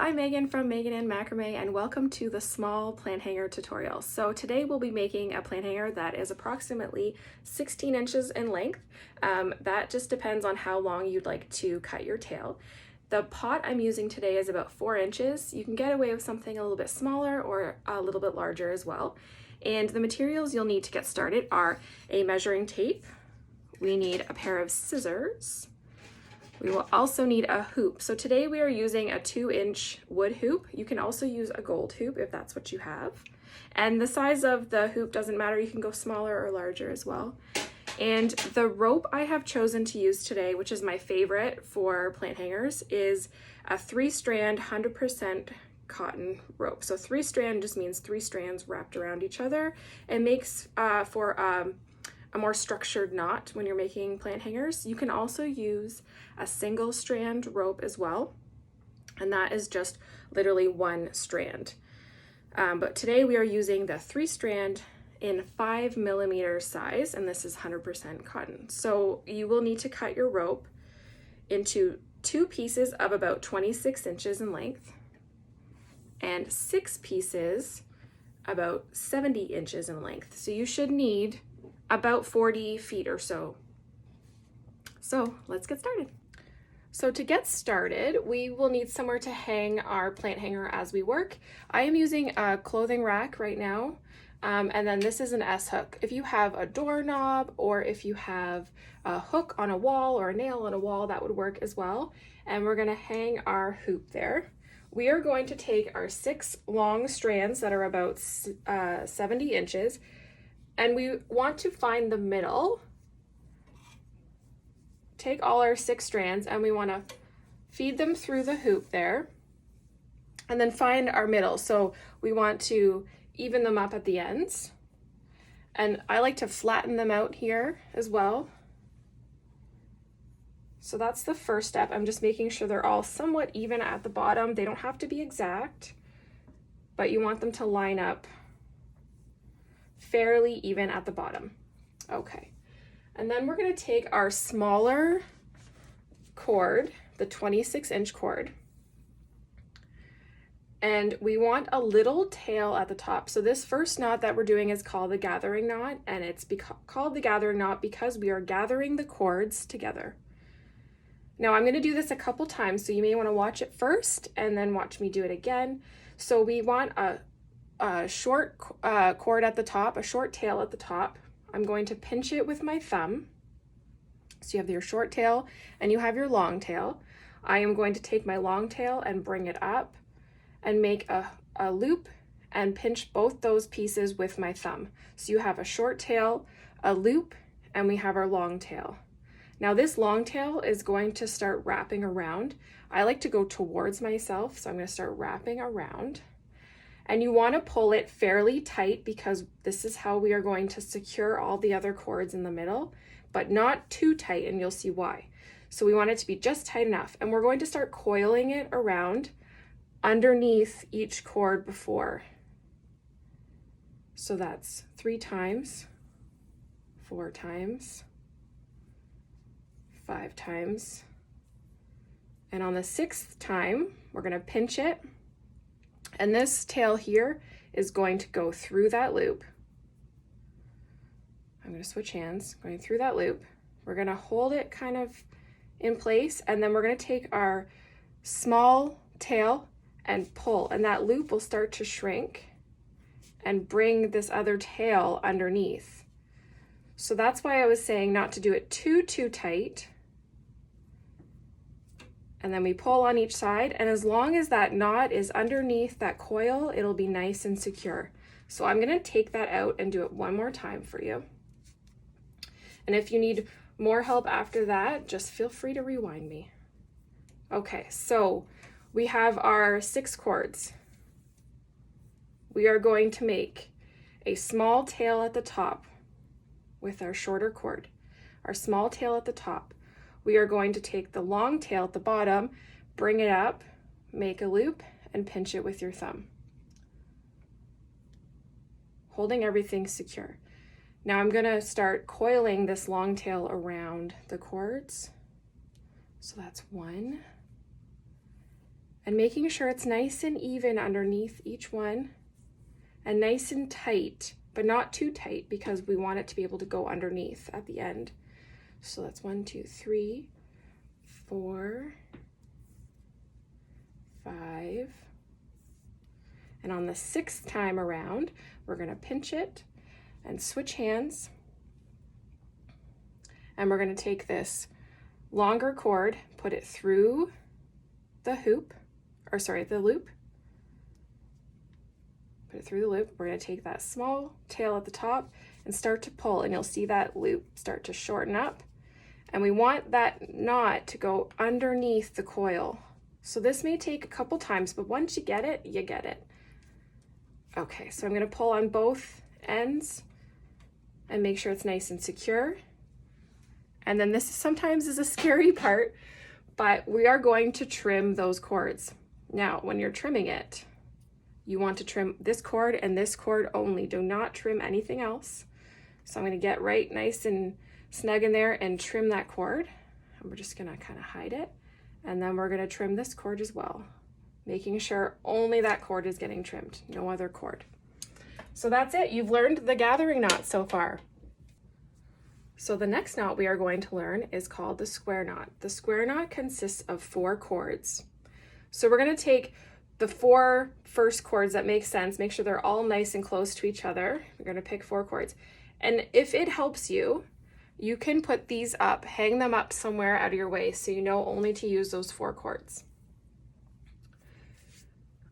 I'm Megan from Megan and Macrame, and welcome to the small plant hanger tutorial. So today we'll be making a plant hanger that is approximately 16 inches in length. That just depends on how long you'd like to cut your tail. The pot I'm using today is about 4 inches. You can get away with something a little bit smaller or a little bit larger as well. And the materials you'll need to get started are a measuring tape. We need a pair of scissors. We will also need a hoop. So today we are using a 2-inch wood hoop. You can also use a gold hoop if that's what you have. And the size of the hoop doesn't matter. You can go smaller or larger as well. And the rope I have chosen to use today, which is my favorite for plant hangers, is a 3-strand 100% cotton rope. So 3-strand just means 3 strands wrapped around each other. It makes for a more structured knot when you're making plant hangers. You can also use a single strand rope as well, and that is just literally 1 strand. But today we are using the 3-strand in 5mm size, and this is 100% cotton. So you will need to cut your rope into 2 pieces of about 26 inches in length and 6 pieces about 70 inches in length. So you should need about 40 feet or so. So let's get started. So to get started, we will need somewhere to hang our plant hanger as we work. I am using a clothing rack right now, and then this is an S-hook. If you have a doorknob or if you have a hook on a wall or a nail on a wall, that would work as well. And we're gonna hang our hoop there. We are going to take our 6 long strands that are about 70 inches, and we want to find the middle. Take all our 6 strands and we want to feed them through the hoop there and then find our middle. So we want to even them up at the ends, and I like to flatten them out here as well. So that's the first step. I'm just making sure they're all somewhat even at the bottom. They don't have to be exact, but you want them to line up fairly even at the bottom. Okay, and then we're going to take our smaller cord, the 26-inch cord, and we want a little tail at the top. So this first knot that we're doing is called the gathering knot, and it's called the gathering knot because we are gathering the cords together. Now I'm going to do this a couple times, so you may want to watch it first and then watch me do it again. So we want a short cord at the top, a short tail at the top. I'm going to pinch it with my thumb. So you have your short tail and you have your long tail. I am going to take my long tail and bring it up and make a loop and pinch both those pieces with my thumb. So you have a short tail, a loop, and we have our long tail. Now this long tail is going to start wrapping around. I like to go towards myself, so I'm going to start wrapping around. And you want to pull it fairly tight because this is how we are going to secure all the other cords in the middle, but not too tight, and you'll see why. So we want it to be just tight enough, and we're going to start coiling it around underneath each cord before. So that's 3 times, 4 times, 5 times, and on the 6th time, we're going to pinch it. And this tail here is going to go through that loop. I'm going to switch hands, going through that loop. We're going to hold it kind of in place, and then we're going to take our small tail and pull, and that loop will start to shrink and bring this other tail underneath. So that's why I was saying not to do it too tight. And then we pull on each side, and as long as that knot is underneath that coil, it'll be nice and secure. So I'm gonna take that out and do it one more time for you. And if you need more help after that, just feel free to rewind me. Okay, so we have our 6 cords. We are going to make a small tail at the top with our shorter cord. Our small tail at the top. We are going to take the long tail at the bottom, bring it up, make a loop, and pinch it with your thumb, holding everything secure. Now I'm going to start coiling this long tail around the cords. So that's 1, and making sure it's nice and even underneath each one and nice and tight, but not too tight because we want it to be able to go underneath at the end. So that's 1, 2, 3, 4, 5. And on the 6th time around, we're going to pinch it and switch hands. And we're going to take this longer cord, put it through the loop. Put it through the loop. We're going to take that small tail at the top and start to pull, and you'll see that loop start to shorten up. And we want that knot to go underneath the coil. So this may take a couple times, but once you get it, you get it. Okay, so I'm going to pull on both ends and make sure it's nice and secure. And then this sometimes is a scary part, but we are going to trim those cords. Now, when you're trimming it, you want to trim this cord and this cord only. Do not trim anything else. So I'm going to get right nice and snug in there and trim that cord. And we're just going to kind of hide it. And then we're going to trim this cord as well, making sure only that cord is getting trimmed, no other cord. So that's it. You've learned the gathering knot so far. So the next knot we are going to learn is called the square knot. The square knot consists of 4 cords. So we're going to take the 4 first cords that make sense, make sure they're all nice and close to each other. We're going to pick 4 cords. And if it helps you, you can put these up, hang them up somewhere out of your way so you know only to use those 4 cords.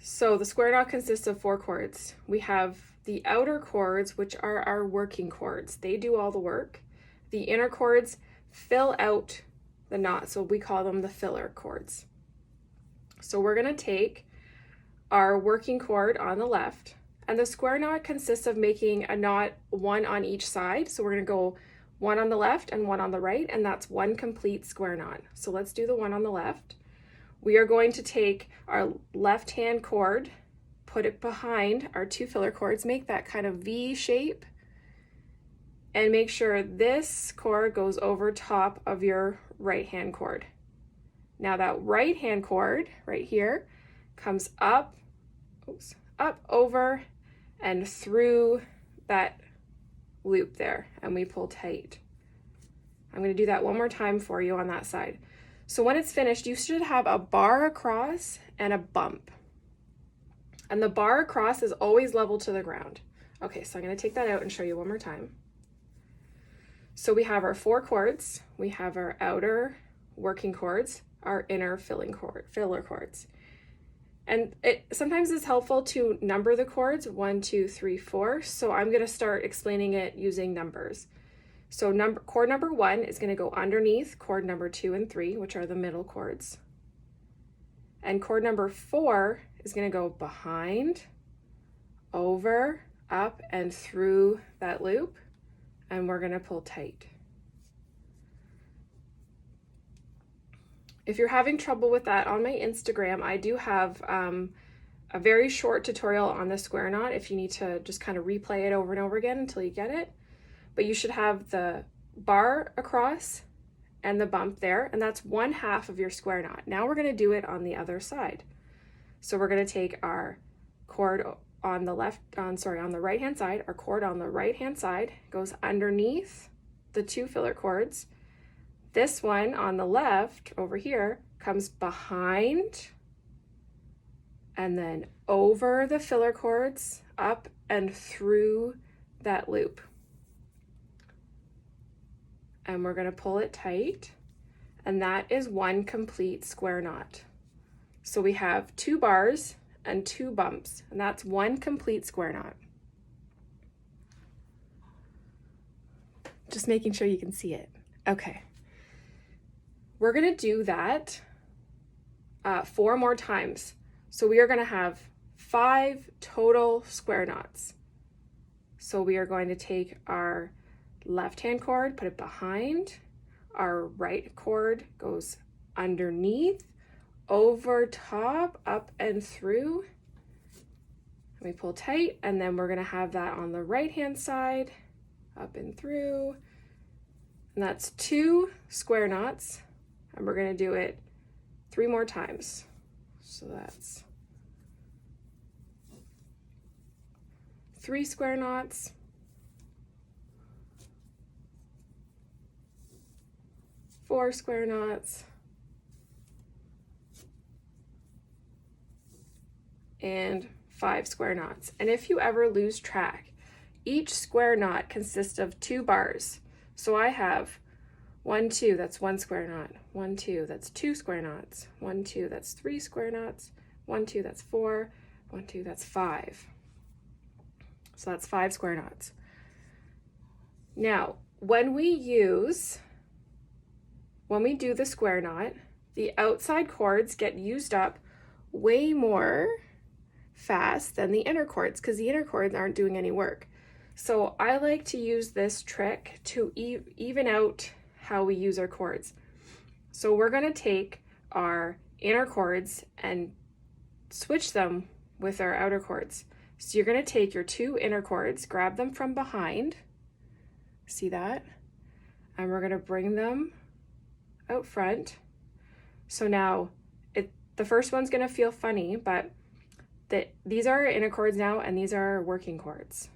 So the square knot consists of 4 cords. We have the outer cords, which are our working cords. They do all the work. The inner cords fill out the knot, so we call them the filler cords. So we're going to take our working cord on the left, and the square knot consists of making a knot 1 on each side. So we're going to go 1 on the left and 1 on the right, and that's 1 complete square knot. So let's do the one on the left. We are going to take our left hand cord, put it behind our 2 filler cords, make that kind of V shape, and make sure this cord goes over top of your right hand cord. Now that right hand cord right here comes up, over and through that loop there, and we pull tight. I'm going to do that one more time for you on that side. So when it's finished, you should have a bar across and a bump. And the bar across is always level to the ground. Okay, so I'm going to take that out and show you one more time. So we have our 4 cords, we have our outer working cords, our inner filler cords. And it sometimes is helpful to number the cords, 1, 2, 3, 4. So I'm going to start explaining it using numbers. So cord number 1 is going to go underneath cord number 2 and 3, which are the middle cords. And cord number 4 is going to go behind, over, up, and through that loop. And we're going to pull tight. If you're having trouble with that, on my Instagram, I do have a very short tutorial on the square knot if you need to just kind of replay it over and over again until you get it. But you should have the bar across and the bump there, and that's 1/2 of your square knot. Now we're going to do it on the other side. So we're going to take our cord on the right hand side. Our cord on the right hand side goes underneath the 2 filler cords. This one on the left over here comes behind and then over the filler cords, up and through that loop. And we're going to pull it tight, and that is 1 complete square knot. So we have 2 bars and 2 bumps, and that's 1 complete square knot. Just making sure you can see it. Okay. We're going to do that 4 more times. So we are going to have 5 total square knots. So we are going to take our left hand cord, put it behind, our right cord goes underneath, over top, up and through, and we pull tight, and then we're going to have that on the right hand side, up and through, and that's 2 square knots, and we're going to do it 3 more times. So that's 3 square knots, 4 square knots, and 5 square knots. And if you ever lose track, each square knot consists of 2 bars. So I have 1, 2, that's 1 square knot, 1, 2, that's 2 square knots, 1, 2, that's 3 square knots, 1, 2, that's 4, 1, 2, that's 5. So that's 5 square knots. Now, when we do the square knot, the outside cords get used up way more fast than the inner cords because the inner cords aren't doing any work. So I like to use this trick to even out how we use our cords. So we're going to take our inner cords and switch them with our outer cords. So you're going to take your 2 inner cords, grab them from behind, see that? And we're going to bring them out front. So now the first one's going to feel funny, but these are our inner cords now, and these are our working cords.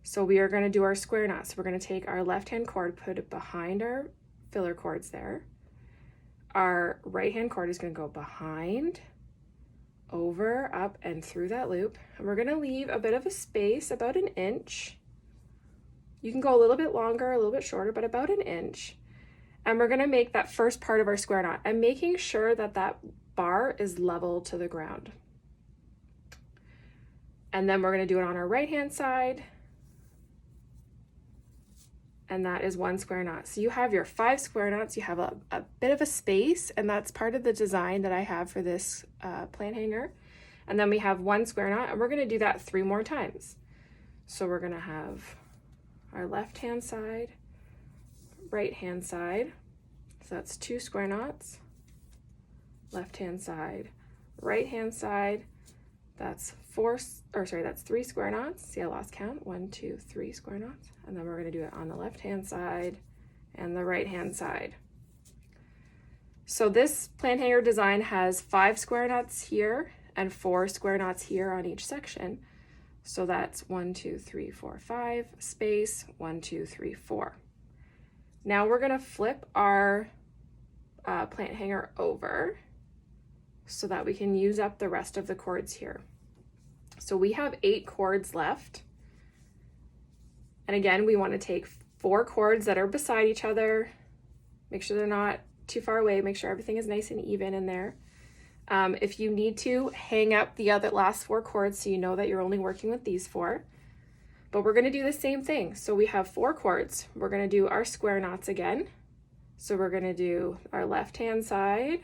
So we are going to do our square knot. So we're going to take our left-hand cord, put it behind our filler cords there. Our right-hand cord is going to go behind, over, up, and through that loop. And we're going to leave a bit of a space, about 1 inch. You can go a little bit longer, a little bit shorter, but about 1 inch. And we're going to make that first part of our square knot and making sure that that bar is level to the ground. And then we're going to do it on our right-hand side. And that is 1 square knot. So you have your 5 square knots, you have a bit of a space, and that's part of the design that I have for this plant hanger. And then we have 1 square knot, and we're going to do that 3 more times. So we're going to have our left-hand side, right-hand side, so that's 2 square knots, left-hand side, right-hand side, that's 3 square knots. See, I lost count. 1, 2, 3 square knots. And then we're going to do it on the left-hand side and the right-hand side. So this plant hanger design has 5 square knots here and 4 square knots here on each section. So that's 1, 2, 3, 4, 5, space, 1, 2, 3, 4. Now we're going to flip our plant hanger over so that we can use up the rest of the cords here. So we have 8 cords left. And again, we want to take 4 cords that are beside each other. Make sure they're not too far away. Make sure everything is nice and even in there. If you need to, hang up the last 4 cords so you know that you're only working with these 4. But we're going to do the same thing. So we have 4 cords. We're going to do our square knots again. So we're going to do our left-hand side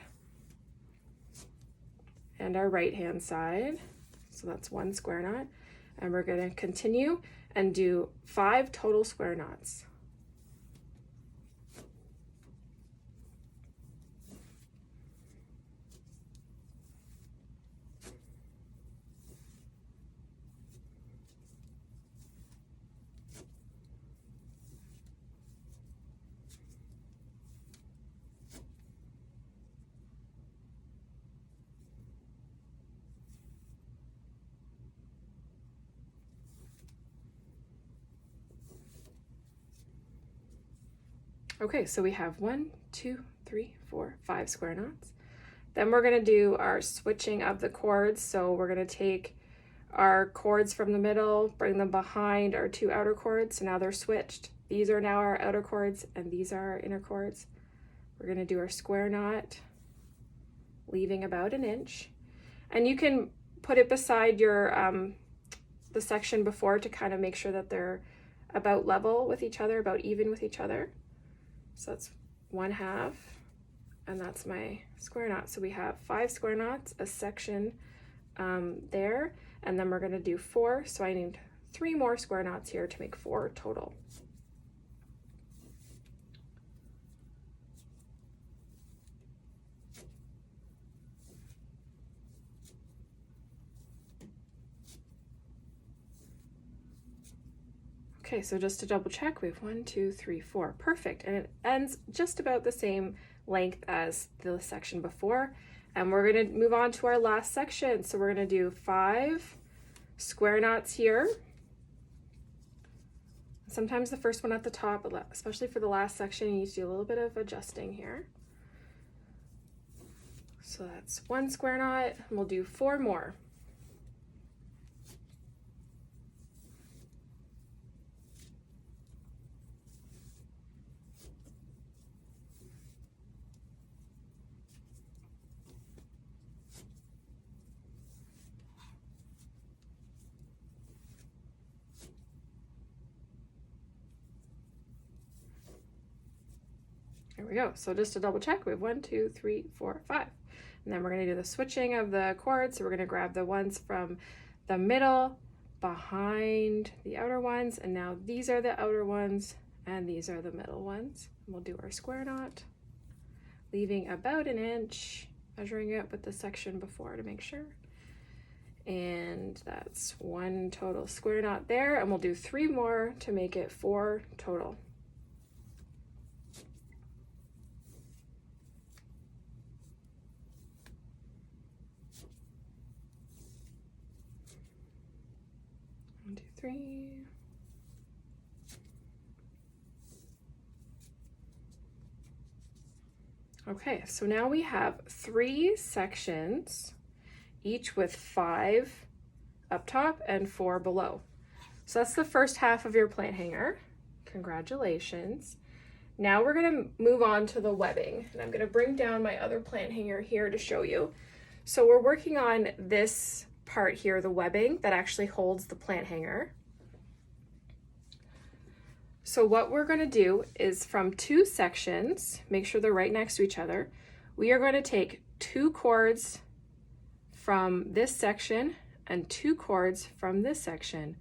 and our right-hand side. So that's 1 square knot. And we're going to continue and do 5 total square knots. Okay, so we have 1, 2, 3, 4, 5 square knots. Then we're going to do our switching of the cords. So we're going to take our cords from the middle, bring them behind our 2 outer cords. So now they're switched. These are now our outer cords and these are our inner cords. We're going to do our square knot, leaving about 1 inch. And you can put it beside your the section before to kind of make sure that they're about level with each other, about even with each other. So that's 1/2, and that's my square knot. So we have 5 square knots, a section there, and then we're going to do 4. So I need 3 more square knots here to make 4 total. Okay, so just to double check, we have 1, 2, 3, 4. Perfect. And it ends just about the same length as the section before. And we're gonna move on to our last section. So we're gonna do 5 square knots here. Sometimes the first one at the top, especially for the last section, you need to do a little bit of adjusting here. So that's 1 square knot, and we'll do 4 more. There we go. So just to double check, we have 1, 2, 3, 4, 5. And then we're going to do the switching of the cords. So we're going to grab the ones from the middle behind the outer ones. And now these are the outer ones and these are the middle ones. And we'll do our square knot, leaving about 1 inch, measuring it with the section before to make sure. And that's 1 total square knot there. And we'll do 3 more to make it 4 total. One, 2, 3. Okay, so now we have 3 sections, each with 5 up top and 4 below. So that's the first half of your plant hanger. Congratulations. Now we're gonna move on to the webbing, and I'm gonna bring down my other plant hanger here to show you. So we're working on this part here, the webbing that actually holds the plant hanger. So what we're going to do is from 2 sections, make sure they're right next to each other, we are going to take 2 cords from this section and 2 cords from this section,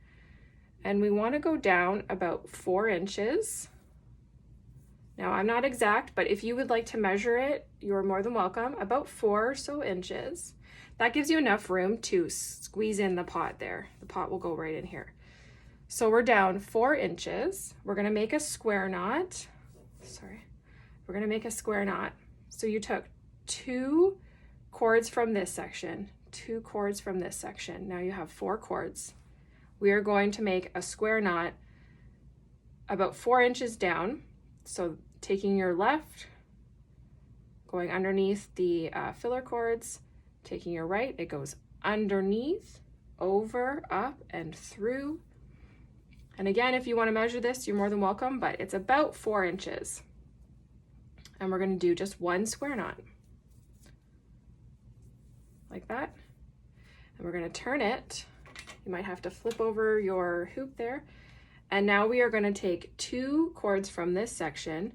and we want to go down about 4 inches. Now I'm not exact, but if you would like to measure it, you're more than welcome, about 4 or so inches. That gives you enough room to squeeze in the pot there. The pot will go right in here. So we're down 4 inches. We're gonna make a square knot. We're gonna make a square knot. So you took 2 cords from this section, 2 cords from this section. Now you have 4 cords. We are going to make a square knot about 4 inches down. So taking your left, going underneath the filler cords, taking your right, it goes underneath, over, up, and through. And again, if you want to measure this, you're more than welcome, but it's about 4 inches. And we're going to do just 1 square knot, like that. And we're going to turn it. You might have to flip over your hoop there. And now we are going to take 2 cords from this section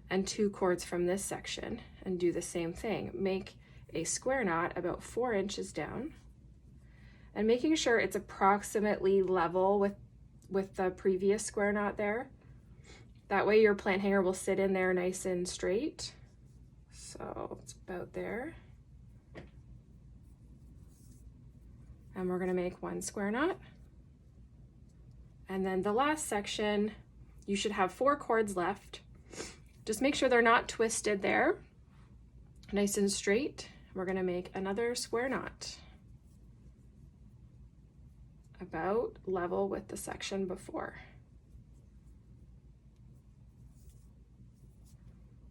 and 2 cords from this section and do the same thing. Make a square knot about 4 inches down, and making sure it's approximately level with the previous square knot there. That way your plant hanger will sit in there nice and straight. So it's about there. And we're going to make 1 square knot. And then the last section, you should have 4 cords left. Just make sure they're not twisted there. Nice and straight. We're going to make another square knot about level with the section before.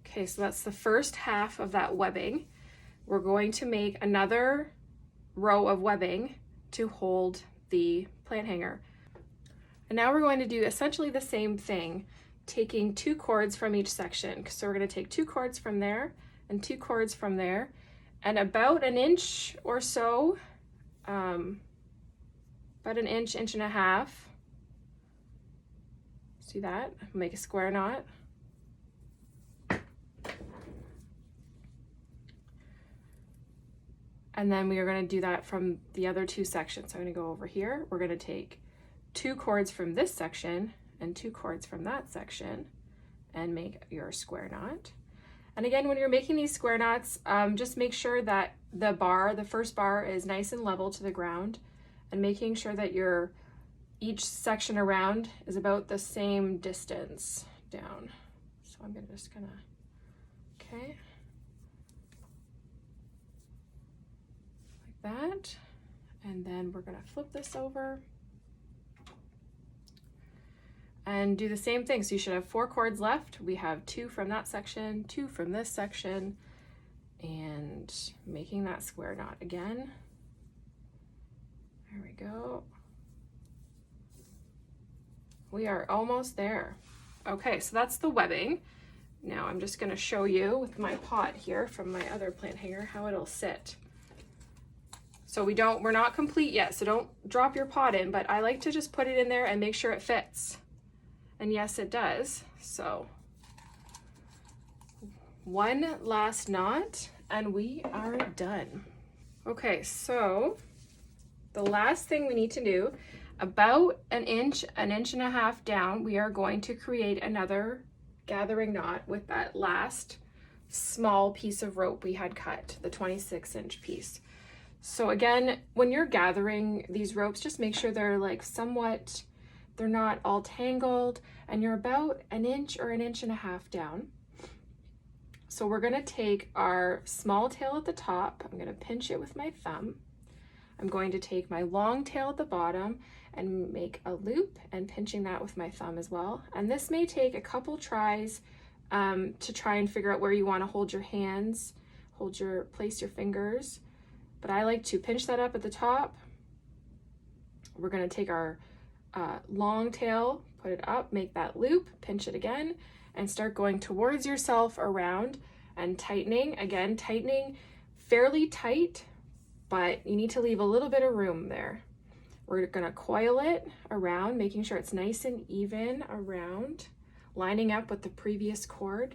Okay, so that's the first half of that webbing. We're going to make another row of webbing to hold the plant hanger. And now we're going to do essentially the same thing, taking 2 cords from each section. So we're going to take 2 cords from there and 2 cords from there, and about 1 inch or so, about 1 inch, 1.5 inches. See that? Make a square knot. And then we are going to do that from the other 2 sections. So I'm going to go over here. We're going to take 2 cords from this section and 2 cords from that section and make your square knot. And again, when you're making these square knots, just make sure that the first bar is nice and level to the ground, and making sure that each section around is about the same distance down. So I'm just gonna, okay. that. And then we're gonna flip this over and do the same thing. So you should have 4 cords left. We have 2 from that section, 2 from this section, and making that square knot again. There we go. We are almost there. Okay, so that's the webbing. Now I'm just gonna show you with my pot here from my other plant hanger how it'll sit. So we're not complete yet, so don't drop your pot in, but I like to just put it in there and make sure it fits. And yes, it does. So one last knot and we are done. Okay, so the last thing we need to do, about an inch and a half down, we are going to create another gathering knot with that last small piece of rope we had cut, the 26-inch piece. So again, when you're gathering these ropes, just make sure they're like somewhat, they're not all tangled, and you're about an inch or an inch and a half down. So we're gonna take our small tail at the top, I'm gonna pinch it with my thumb. I'm going to take my long tail at the bottom and make a loop and pinching that with my thumb as well. And this may take a couple tries to try and figure out where you want to hold your hands, place your fingers. But I like to pinch that up at the top. We're going to take our long tail, put it up, make that loop, pinch it again, and start going towards yourself around and tightening. Again, tightening fairly tight, but you need to leave a little bit of room there. We're gonna coil it around, making sure it's nice and even around, lining up with the previous cord.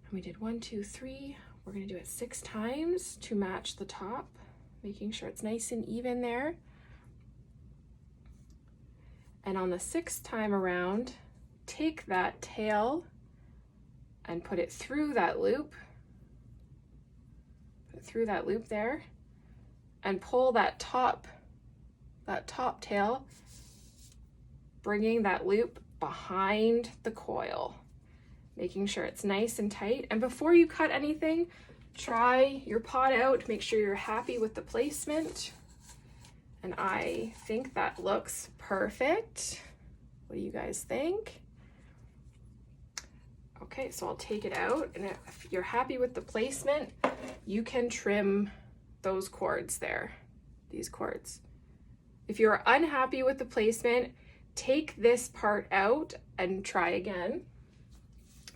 And we did 1, 2, 3. We're gonna do it 6 times to match the top, making sure it's nice and even there. And on the 6th time around, take that tail and put it through that loop. Through that loop there, and pull that top tail, bringing that loop behind the coil, making sure it's nice and tight. And before you cut anything, try your pot out, make sure you're happy with the placement. And I think that looks perfect. What do you guys think? Okay, so I'll take it out, and if you're happy with the placement, you can trim those cords there, these cords. If you're unhappy with the placement, take this part out and try again.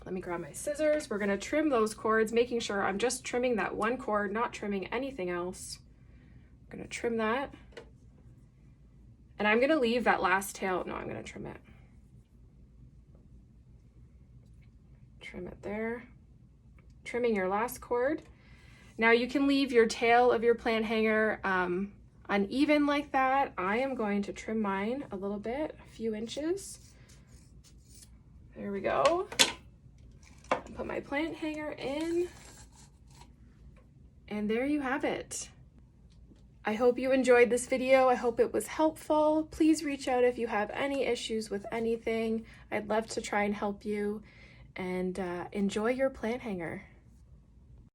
Let me grab my scissors. We're gonna trim those cords, making sure I'm just trimming that one cord, not trimming anything else. I'm gonna trim that. And I'm gonna leave that last tail, no, I'm gonna trim it. Trim it there, trimming your last cord. Now you can leave your tail of your plant hanger uneven like that. I am going to trim mine a little bit, a few inches. There we go. Put my plant hanger in, and there you have it. I hope you enjoyed this video. I hope it was helpful. Please reach out if you have any issues with anything. I'd love to try and help you. And enjoy your plant hanger.